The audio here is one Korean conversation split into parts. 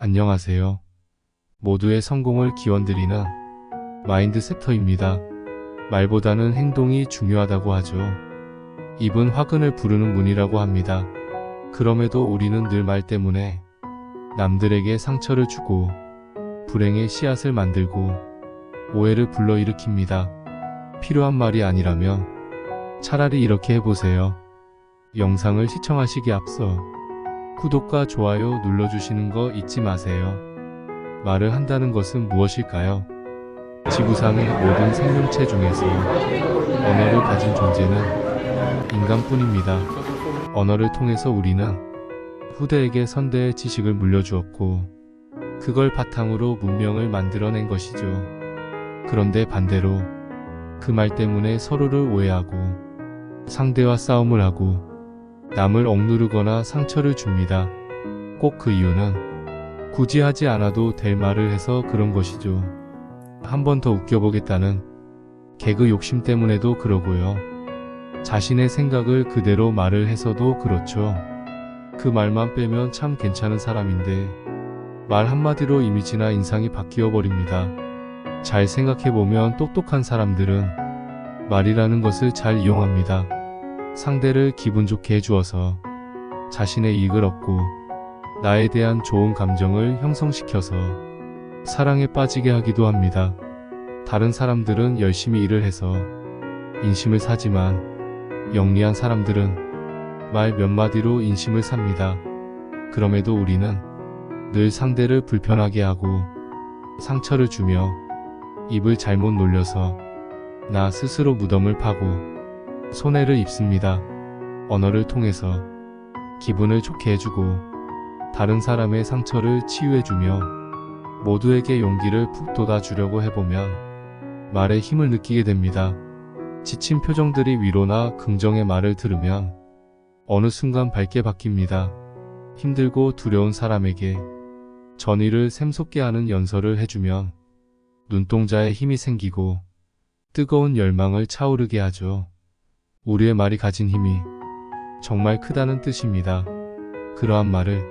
안녕하세요. 모두의 성공을 기원드리는 마인드세터입니다. 말보다는 행동이 중요하다고 하죠. 입은 화근을 부르는 문이라고 합니다. 그럼에도 우리는 늘 말 때문에 남들에게 상처를 주고 불행의 씨앗을 만들고 오해를 불러일으킵니다. 필요한 말이 아니라면 차라리 이렇게 해보세요. 영상을 시청하시기 앞서 구독과 좋아요 눌러주시는 거 잊지 마세요. 말을 한다는 것은 무엇일까요? 지구상의 모든 생명체 중에서 언어를 가진 존재는 인간뿐입니다. 언어를 통해서 우리는 후대에게 선대의 지식을 물려주었고 그걸 바탕으로 문명을 만들어낸 것이죠. 그런데 반대로 그 말 때문에 서로를 오해하고 상대와 싸움을 하고 남을 억누르거나 상처를 줍니다. 꼭 그 이유는 굳이 하지 않아도 될 말을 해서 그런 것이죠. 한 번 더 웃겨보겠다는 개그 욕심 때문에도 그러고요. 자신의 생각을 그대로 말을 해서도 그렇죠. 그 말만 빼면 참 괜찮은 사람인데 말 한마디로 이미지나 인상이 바뀌어 버립니다. 잘 생각해보면 똑똑한 사람들은 말이라는 것을 잘 이용합니다. 상대를 기분 좋게 해주어서 자신의 이익을 얻고 나에 대한 좋은 감정을 형성시켜서 사랑에 빠지게 하기도 합니다. 다른 사람들은 열심히 일을 해서 인심을 사지만 영리한 사람들은 말 몇 마디로 인심을 삽니다. 그럼에도 우리는 늘 상대를 불편하게 하고 상처를 주며 입을 잘못 놀려서 나 스스로 무덤을 파고 손해를 입습니다. 언어를 통해서 기분을 좋게 해주고 다른 사람의 상처를 치유해주며 모두에게 용기를 푹 돋아주려고 해보면 말에 힘을 느끼게 됩니다. 지친 표정들이 위로나 긍정의 말을 들으면 어느 순간 밝게 바뀝니다. 힘들고 두려운 사람에게 전의를 샘솟게 하는 연설을 해주면 눈동자에 힘이 생기고 뜨거운 열망을 차오르게 하죠. 우리의 말이 가진 힘이 정말 크다는 뜻입니다. 그러한 말을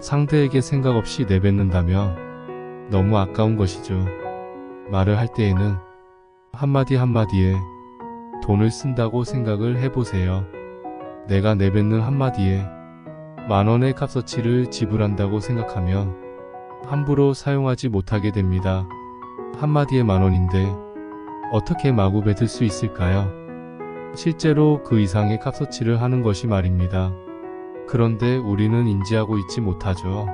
상대에게 생각 없이 내뱉는다면 너무 아까운 것이죠. 말을 할 때에는 한마디 한마디에 돈을 쓴다고 생각을 해보세요. 내가 내뱉는 한마디에 10,000원의 값어치를 지불한다고 생각하면 함부로 사용하지 못하게 됩니다. 한마디에 10,000원인데 어떻게 마구 뱉을 수 있을까요? 실제로 그 이상의 값어치를 하는 것이 말입니다. 그런데 우리는 인지하고 있지 못하죠.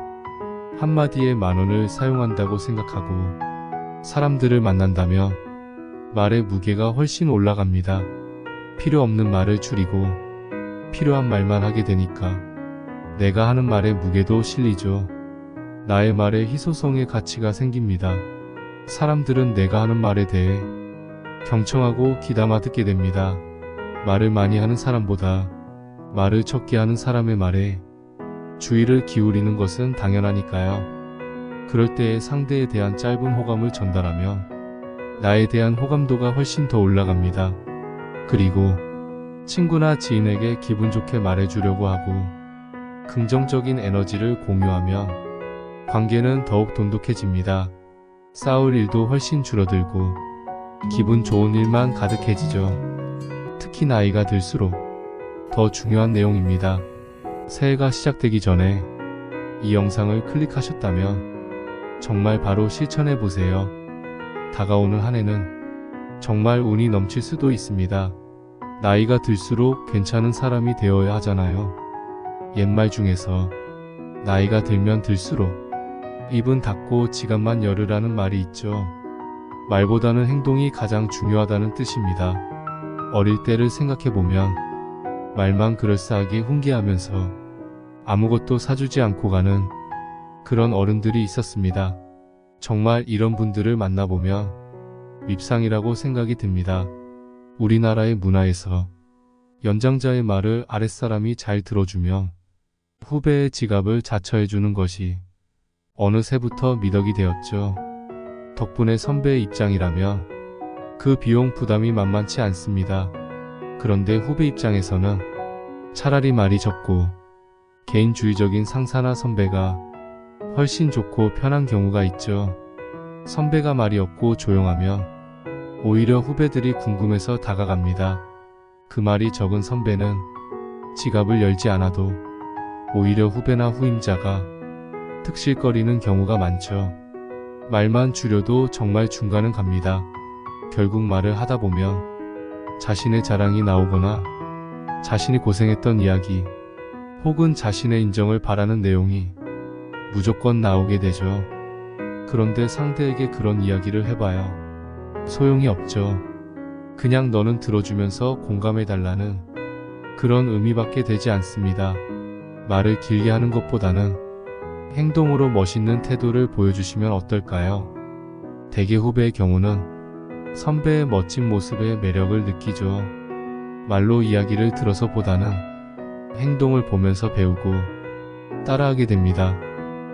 한마디에 10,000원을 사용한다고 생각하고 사람들을 만난다면 말의 무게가 훨씬 올라갑니다. 필요 없는 말을 줄이고 필요한 말만 하게 되니까 내가 하는 말의 무게도 실리죠. 나의 말에 희소성의 가치가 생깁니다. 사람들은 내가 하는 말에 대해 경청하고 귀담아 듣게 됩니다. 말을 많이 하는 사람보다 말을 적게 하는 사람의 말에 주의를 기울이는 것은 당연하니까요. 그럴 때에 상대에 대한 짧은 호감을 전달하면 나에 대한 호감도가 훨씬 더 올라갑니다. 그리고 친구나 지인에게 기분 좋게 말해주려고 하고 긍정적인 에너지를 공유하면 관계는 더욱 돈독해집니다. 싸울 일도 훨씬 줄어들고 기분 좋은 일만 가득해지죠. 특히 나이가 들수록 더 중요한 내용입니다. 새해가 시작되기 전에 이 영상을 클릭하셨다면 정말 바로 실천해보세요. 다가오는 한 해는 정말 운이 넘칠 수도 있습니다. 나이가 들수록 괜찮은 사람이 되어야 하잖아요. 옛말 중에서 나이가 들면 들수록 입은 닫고 지갑만 열으라는 말이 있죠. 말보다는 행동이 가장 중요하다는 뜻입니다. 어릴 때를 생각해보면 말만 그럴싸하게 훈계하면서 아무것도 사주지 않고 가는 그런 어른들이 있었습니다. 정말 이런 분들을 만나보면 밉상이라고 생각이 듭니다. 우리나라의 문화에서 연장자의 말을 아랫사람이 잘 들어주며 후배의 지갑을 자처해주는 것이 어느새부터 미덕이 되었죠. 덕분에 선배의 입장이라면 그 비용 부담이 만만치 않습니다. 그런데 후배 입장에서는 차라리 말이 적고 개인주의적인 상사나 선배가 훨씬 좋고 편한 경우가 있죠. 선배가 말이 없고 조용하면 오히려 후배들이 궁금해서 다가갑니다. 그 말이 적은 선배는 지갑을 열지 않아도 오히려 후배나 후임자가 특실거리는 경우가 많죠. 말만 줄여도 정말 중간은 갑니다. 결국 말을 하다 보면 자신의 자랑이 나오거나 자신이 고생했던 이야기 혹은 자신의 인정을 바라는 내용이 무조건 나오게 되죠. 그런데 상대에게 그런 이야기를 해봐야 소용이 없죠. 그냥 너는 들어주면서 공감해달라는 그런 의미밖에 되지 않습니다. 말을 길게 하는 것보다는 행동으로 멋있는 태도를 보여주시면 어떨까요? 대개 후배의 경우는 선배의 멋진 모습에 매력을 느끼죠. 말로 이야기를 들어서 보다는 행동을 보면서 배우고 따라하게 됩니다.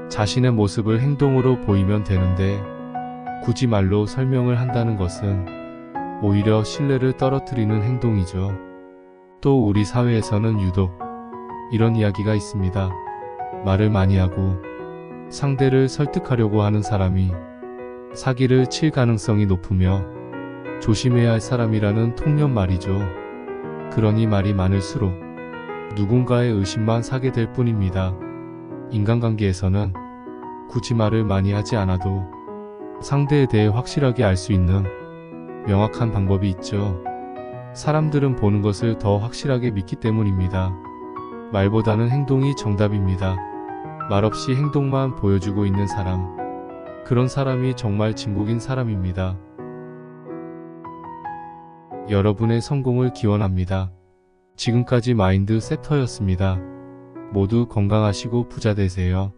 자신의 모습을 행동으로 보이면 되는데 굳이 말로 설명을 한다는 것은 오히려 신뢰를 떨어뜨리는 행동이죠. 또 우리 사회에서는 유독 이런 이야기가 있습니다. 말을 많이 하고 상대를 설득하려고 하는 사람이 사기를 칠 가능성이 높으며 조심해야 할 사람이라는 통념 말이죠. 그러니 말이 많을수록 누군가의 의심만 사게 될 뿐입니다. 인간관계에서는 굳이 말을 많이 하지 않아도 상대에 대해 확실하게 알 수 있는 명확한 방법이 있죠. 사람들은 보는 것을 더 확실하게 믿기 때문입니다. 말보다는 행동이 정답입니다. 말없이 행동만 보여주고 있는 사람, 그런 사람이 정말 진국인 사람입니다. 여러분의 성공을 기원합니다. 지금까지 마인드 세터였습니다. 모두 건강하시고 부자 되세요.